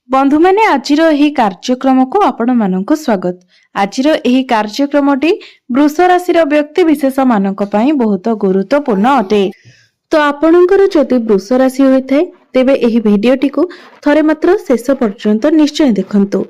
बंधु माने आजिर एही कार्यक्रम को आपण मानक स्वागत। आजिर एही कार्यक्रमटी वृष राशि व्यक्ति विशेष मानक पई बहुत गुरुत्वपूर्ण अटे। तो आपणकर जदि वृष राशि होइथाय तेबे एही भिडियोटी को थरे मात्र शेष पर्यंत निश्चय देखंतु।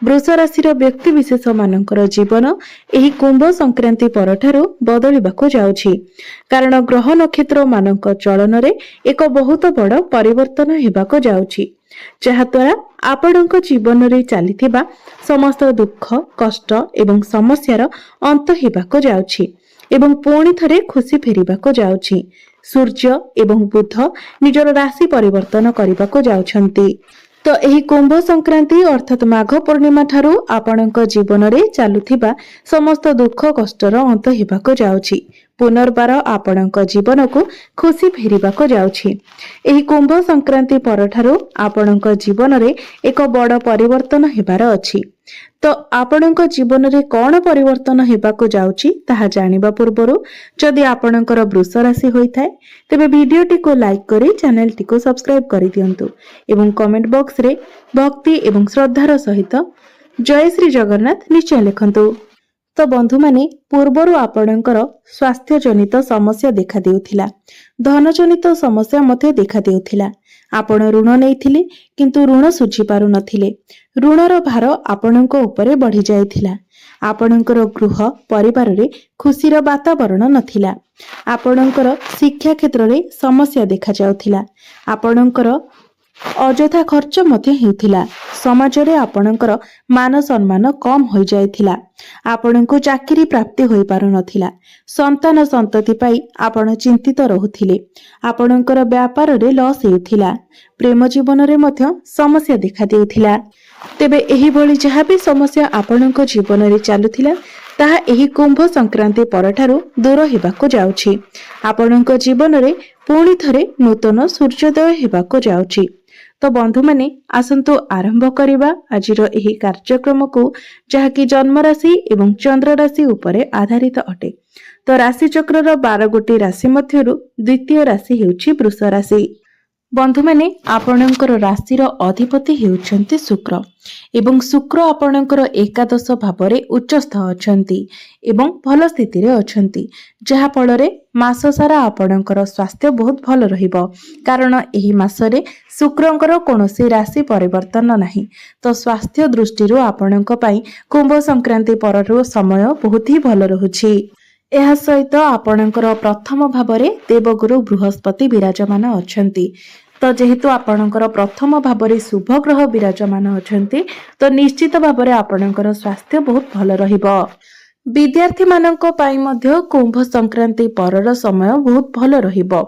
वृष राशि व्यक्ति विशेष मानकर जीवन एही कुंभ संक्रांति परठारु बदलिबाको जाउछि, कारण ग्रह नक्षत्र मानक चलन रे एक बहुत बड़ परिवर्तन हेबाको जाउछि, जहा द्वारा आपणक जीवन रे चलीथिबा समस्त दुख कष्ट एवं समस्यार अंत हेबाको जाउछि एवं पुणी थरे खुशी फेरिबाको जाउछि। सूर्य एवं बुध निजर राशि परिवर्तन करबाको जाउछंती। तो एही कुंभ संक्रांति अर्थात माघ पूर्णिमा ठारू आपणक जीवन रे चालुथिबा समस्त दुख कष्टर अंत हेबाको जाउछि। पुनर्बार आपणक जीवन को खुशी फेरिबाको जाउछि। एही कुंभ संक्रांति परठारू आपणक जीवन रे एक बड़ परिवर्तन हेबार अछि। तो आपणक जीवन रे कोन परिवर्तन हेबाको जाउछि ताहा जानिबा पूर्वरु जदि आपणकर वृष राशि होइथाय तेबे भिडियोटी को लाइक करी चैनल टी को सब्सक्राइब करि दियंतु एवं कमेंट बॉक्स रे भक्ति एवं श्रद्धार सहित जय श्री जगन्नाथ निश्चय लिखंतु। तो बंधु माने पूर्वरु आपणकर स्वास्थ्य जनित समस्या देखा देउथिला, धन जनित समस्या मते देखा देउथिला। आपण ऋण नैथिले किंतु ऋण सुझी पारु नथिले, ऋणर भार आपणक उपरे बढ़ी जायथिला। आपणकर गृह परिवार रे खुशीर वातावरण नथिला। आपणकर शिक्षा क्षेत्र रे समस्या देखा जाउथिला। आपणकर अजथा खर्च मते हेउथिला। समाज रे आपणकर मान सम्मान कम होई जायथिला। आपणको चाकरी प्राप्ति होई पारु नथिला। संतान संतति पाई आपण चिंतित रहुथिले। आपणकर व्यापार रे लॉस हेउथिला। प्रेम जीवन रे मध्य समस्या देखा देउथिला। तेबे एही भली जहा भी समस्या आपणको जीवन रे चालुथिला ताहा एही कुंभ संक्रांति परठारु दूर हेबाको जाउछि। आपणको जीवन रे पुणी थरे नूतन सूर्योदय हेबाको जाउछि। तो बंधु माने आसंतु आरंभ करिबा आजिर एही कार्यक्रम को, जहा कि जन्म राशि एवं चंद्र राशि उपरे आधारित अटे। तो राशि चक्रर 12 गोटी राशि मध्यरु द्वितीय राशि हेउछि वृष राशि। बंधु माने आपणकर राशिर अधिपति हेउछन्ति शुक्र एवं शुक्र आपणकर एकादश भावरे उच्चस्थ अछन्ति एवं भल स्थिति रे अछन्ति, जहा फल रे मास सारा आपणकर स्वास्थ्य बहुत भल रहिबो, कारण एही मासरे शुक्रंकर कोनोसी राशि परिवर्तन नाही। तो स्वास्थ्य दृष्टिरु आपणक पई कुंभ संक्रांति पररु समय बहुत ही भल रहुछि। एहा सहित आपणकर प्रथम भावरे देवगुरु बृहस्पति विराजमान अछन्ति। तो जेहेतु आपणकर प्रथम भावरे शुभ ग्रह विराजमान अछन्ति, तो निश्चित भावरे आपणकर स्वास्थ्य बहुत भल रहिबो। विद्यार्थी मानक पाई मध्य कुंभ संक्रांति परर समय बहुत भल रहिबो।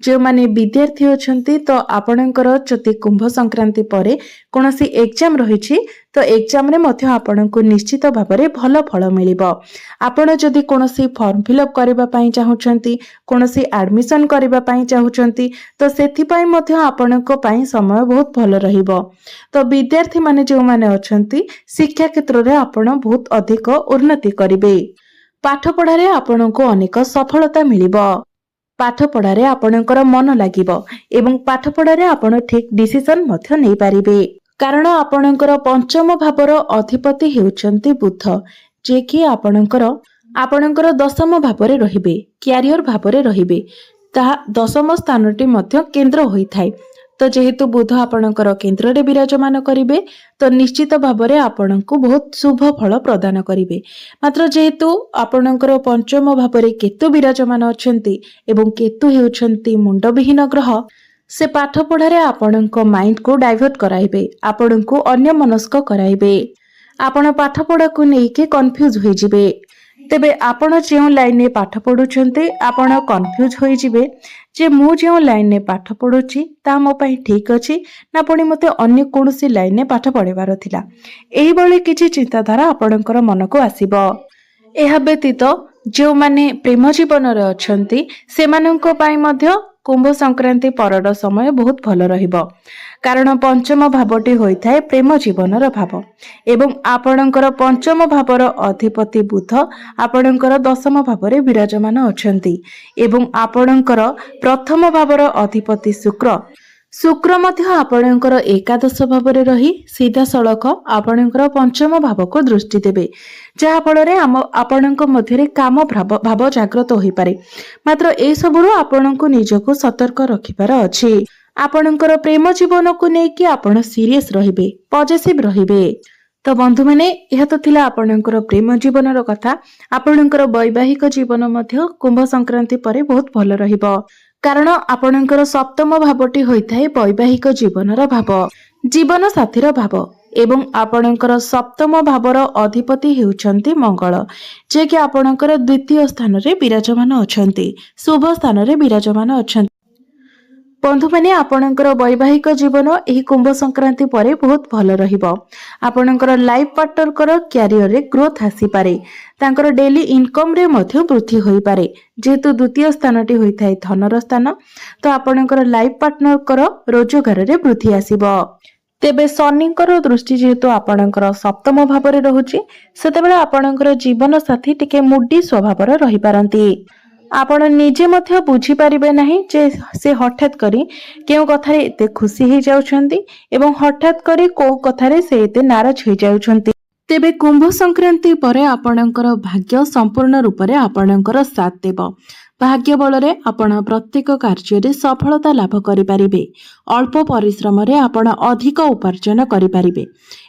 जो माने विद्यार्थी अछन्ति तो आपणकर जति कुंभ संक्रांति परे कोनोसी एग्जाम रहिछि तो एग्जाम रे मध्य आपणको निश्चित भाबरे भल फल मिलिबो। आपण जदि कोनोसी फॉर्म फिलअप करबा पई चाहुचंती, कोनोसी एडमिशन करबा पई चाहुचंती, तो सेथि पई मध्य आपणको पई समय बहुत भल रहिबो। तो विद्यार्थी माने जो माने अछन्ति शिक्षा क्षेत्र रे आपण बहुत अधिक उन्नति करिवे। पाठ पढ़ा रे आपणको अनेक सफलता मिलिबो। पाठ पढ़ा रे आपणकर मन लागिबो एवं पाठ पढ़ा रे आपण ठीक डिसिजन मध्य नै पारिबे, कारण आपणकर पंचम भावर अधिपति हेउचंती बुध, जे कि आपणकर दशम भावरे रहिबे, क्यारियर भावरे रहिबे। ताहा दशम स्थानटी मध्य केंद्र होइथाय। तो जेहेतु बुध आपणकर केंद्र रे विराजमान करिवे तो निश्चित भावरे आपणको बहुत शुभ फल प्रदान करिवे। मात्र जेहेतु आपणकर पंचम भावरे केतु विराजमान अछंती एवं केतु हेउछंती मुंडविहीन ग्रह, से पाठ पढ़ारे आपणको माइंड को डाइवर्ट कराइबे, आपणको अन्य मनस्क कराइबे। आपण पाठ पढ़ा को नेके कंफ्यूज होई जिवे। तेबे आपण जे लाइन ने पाठ पढुछन्ते आपण कंफ्यूज होई जिवे जे मु जे लाइन ने पाठ पढुछि ता मो पई ठीक अछि ना पुणी मते अन्य कोनोसी लाइन ने पाठ पढेबार थिला। एही बळे किछि चिंताधारा आपणकर मन को आसीबो। एहा व्यतीत जो माने प्रेम जीवन रे अछन्ती सेमानंको पई मध्य कुंभ संक्रांति परर समय बहुत भल रहिबो, कारण पंचम भावटी होइथाय प्रेम जीवनर भाव एवं आपणकर पंचम भावर अधिपति बुध आपणकर दशम भावरे विराजमान अछन्ति एवं आपणकर प्रथम भावर अधिपति शुक्र शुक्र मध्य आपणकर एकादश भाव में रही सीधा सड़क आपणकर पंचम भाव को दृष्टि देवे जहा फल आपणक मध्य काम भाव जागृत हो पारे। मात्र ए सबुरु आपणको निजको सतर्क रखिबार अछि। आपणकर प्रेम जीवन को लेकिन आपण सीरियस रहिबे, पॉजिटिव रहिबे। तो बंधु मैंने यह तो थिला आपणकर प्रेम जीवन कथा। आपणकर वैवाहिक जीवन मध्य कुंभ संक्रांति परे बहुत भल रहिबो, कारण आपणकर सप्तम भावटी होइथाय वैवाहिक जीवनर भाव, जीवन साथीर भाव एवं आपणकर सप्तम भावर अधिपति हेउछन्ति मंगल, जे कि आपणकर द्वितीय स्थान रे विराजमान अछन्ति, शुभ स्थान रे विराजमान अछन्ति। बंधु मैंने आपणकर वैवाहिक जीवन एही कुंभ संक्रांति परे बहुत भल रहिबो। आपणकर लाइफ पार्टनर क्यारियर रे ग्रोथ आसी पारे, तांकर डेली इनकम रे मध्य वृद्धि होई पारे। जेहेतु द्वितीय स्थानटी होइथाय धनर स्थान, तो आपणकर लाइफ पार्टनर रोजगार रे वृद्धि आसीबो। तेबे शनिकर दृष्टि जेहेतु आपणकर सप्तम भाव रे रहुची, सेतेबेले आपणकर जीवन साथी टिके मुडी स्वभावर रहि पारंती। आपण निजे मध्य बुझी पारिबे नहीं जे से हठात करी केउ कथारे एते खुशी ही जाउछंती एवं हठात करी को कथारे से एते नाराज हो जाउछंती। तेबे कुंभ संक्रांति परे आपणकर भाग्य संपूर्ण रूप रे आपणकर साथ देबो। भाग्य बलरे आपण प्रत्येक कार्य रे सफलता लाभ करि पारिबे। अल्प परिश्रम रे आपण अधिक उपार्जन करि पारिबे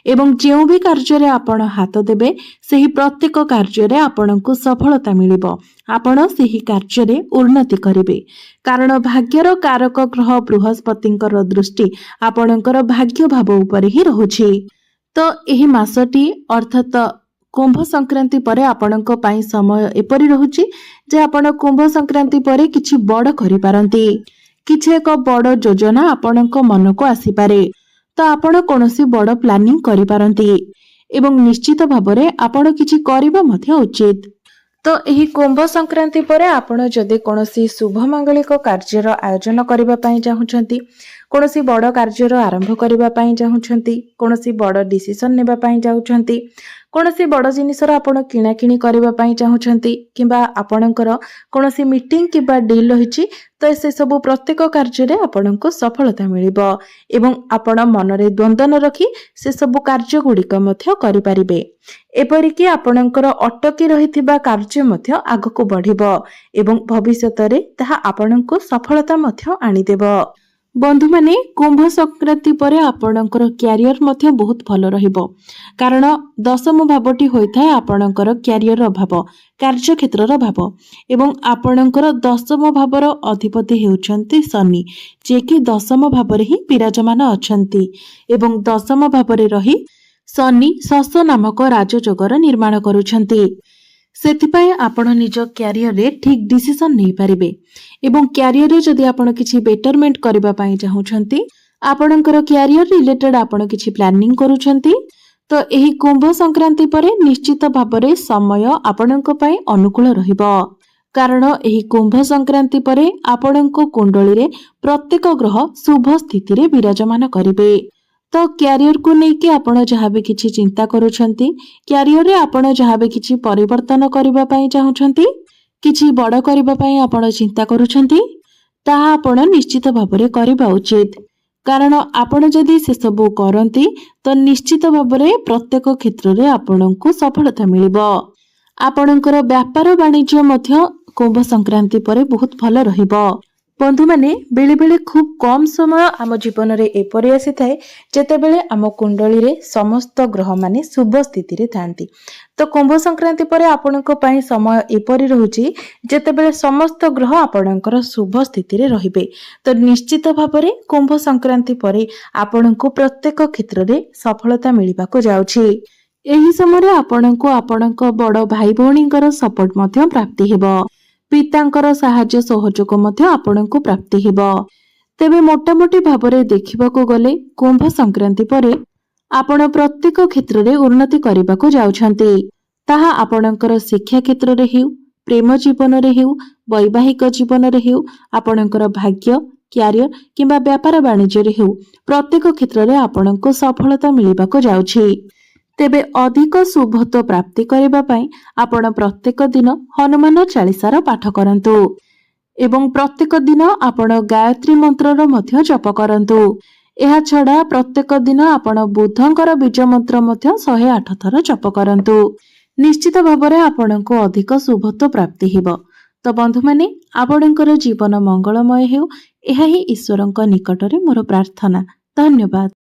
एवं जेउ भी कार्य रे आपण हाथ देबे सेही प्रत्येक कार्य रे आपणको सफलता मिलिबो। आपण सेही कार्य रे उन्नति करिबे, कारण भाग्यर कारक ग्रह बृहस्पतिंकर दृष्टि आपणकर भाग्य भाव उपरे ही रहुछि। तो एही मासटी अर्थात कुंभ संक्रांति परे आपणको पाई समय एपरि रहुछि जे आपण कुंभ संक्रांति परे किछि बड़ करि पारंती। किछि एक बड़ योजना आपणको मन को आसी पारे, तो आपण कोनोसी बड़ प्लानिंग करि पारंती एवं निश्चित भाबरे आपण किछि करिबा मध्ये उचित। तो एही कुंभ संक्रांति परे आपण जदि कोनोसी शुभ मांगलिक कार्यर आयोजन करिबा पई चाहुछंती, कोनोसी बड़ कार्यर आरंभ करिबा पई चाहुछंती, कोनोसी बड़ डिसिजन नेबा पई चाहुछंती, कोनोसी बड़ जिनिसर आपण किणा किणी करिबा पई चाहुछंती, किबा आपणकर कोनोसी मीटिंग किबा डील रहिछि, तो से सब प्रत्येक कार्य रे आपणको सफलता मिलिबो एवं आपण मनरे द्वंद्व न रखी से सब कार्य गुड़िक मध्य करि पारिबे। एपरिकी आपणकर अटकी रहिथिबा कार्य मध्य आगको बढ़िबो एवं भविष्यत रे ताहा आपणको सफलता मध्य आनी देबो। बंधु माने कुंभ संक्रांति परे आपणकर क्यारियर मध्य बहुत भल रहिबो, कारण दशम भावटी होइथाय आपणकर क्यारियर भाव, कार्य क्षेत्रर भाव एवं आपणकर दशम भावर अधिपति हेउछन्ति शनि, जे कि दशम भावरे ही विराजमान अछन्ति एवं दशम भावरे रही शनि शश नामक राजयोगर निर्माण करूछन्ति। सेथिपाई आपण निज क्यारियर रे ठीक डिसिजन नै पारिबे एवं क्यारियर रे जदि आपण किछि बेटरमेंट करबा पई चाहुछन्ति, आपणकर क्यारियर रिलेटेड आपण किछि प्लानिंग करूछन्ति, तो एही कुंभ संक्रांति परे निश्चित भाबरे समय आपणक पई अनुकूल रहिबो, कारण एही कुंभ संक्रांति परे आपणक कुंडली रे प्रत्येक ग्रह शुभ स्थिति रे विराजमान करिबे। तो क्यारियर को लेकिन आपण जहाँ भी किछि चिंता करूछन्ति, क्यारियर रे आपण जहाँ भी किछि परिवर्तन करबा पई चाहुछन्ति, किछि बड़ करबा पई आपण चिंता करूछन्ति, ताहा आपण निश्चित भाबरे करबा उचित, कारण आपण जदि से सब करंती तो निश्चित भाबरे प्रत्येक क्षेत्र रे आपणको सफलता मिलिबो। आपणकर व्यापार वाणिज्य मध्य कुंभ संक्रांति परे बहुत भल रहिबो। बंधु माने बेले बेले खूब कम समय आम जीवन रे एपरि आसी थाए जेतेबेले आम कुंडली रे समस्त ग्रह माने शुभ स्थिति रे थांती। तो कुंभ संक्रांति परे आपनको पाई समय एपरि रहुची जेतेबेले समस्त ग्रह आपणकर शुभ स्थिति रे रहिबे। तो निश्चित भाबरे कुंभ संक्रांति परे आपनको प्रत्येक क्षेत्र रे सफलता मिलिबाको जाउची। एही समय आपनको आपणक बड़ भाई भौणीकर सपोर्ट मध्य प्राप्ति हेबो, पितांकर साहाय्य सहयोग मध्य आपणको प्राप्ति हेबो। तेबे मोटामोटी भाबरे देखिबाको गले कुंभ संक्रांति परे आपण प्रत्येक क्षेत्र रे उन्नति करिबाको जाउछन्ति, ताहा आपणकर शिक्षा क्षेत्र रे हेउ, प्रेम जीवन रे हेउ, वैवाहिक जीवन रे हेउ, आपणकर भाग्य, क्यारियर किंबा व्यापार वाणिज्य रे हेउ, प्रत्येक क्षेत्र रे आपणको सफलता मिलिबाको जाउछि। तेबे अधिक शुभत्व प्राप्ति करबा पई आपण प्रत्येक दिन हनुमान चालीसार पाठ करंतु ଏବଂ ପ୍ରତ୍ୟେକ ଦିନ ଆପଣ ଗାୟତ୍ରୀ ମନ୍ତ୍ରର ମଧ୍ୟ ଜପ କରନ୍ତୁ। ଏହା ଛଡା ପ୍ରତ୍ୟେକ ଦିନ ଆପଣ ବୁଧଙ୍କର ବୀଜ ମନ୍ତ୍ର ମଧ୍ୟ 108 ଥର ଜପ କରନ୍ତୁ। ନିଶ୍ଚିତ ଭାବରେ ଆପଣଙ୍କୁ ଅଧିକ ଶୁଭତ୍ୱ ପ୍ରାପ୍ତି ହେବ। ତ ବନ୍ଧୁମାନେ, ଆପଣଙ୍କର ଜୀବନ ମଙ୍ଗଳମୟ ହେଉ, ଏହା ହିଁ ଈଶ୍ୱରଙ୍କ ନିକଟରେ ମୋର ପ୍ରାର୍ଥନା। ଧନ୍ୟବାଦ।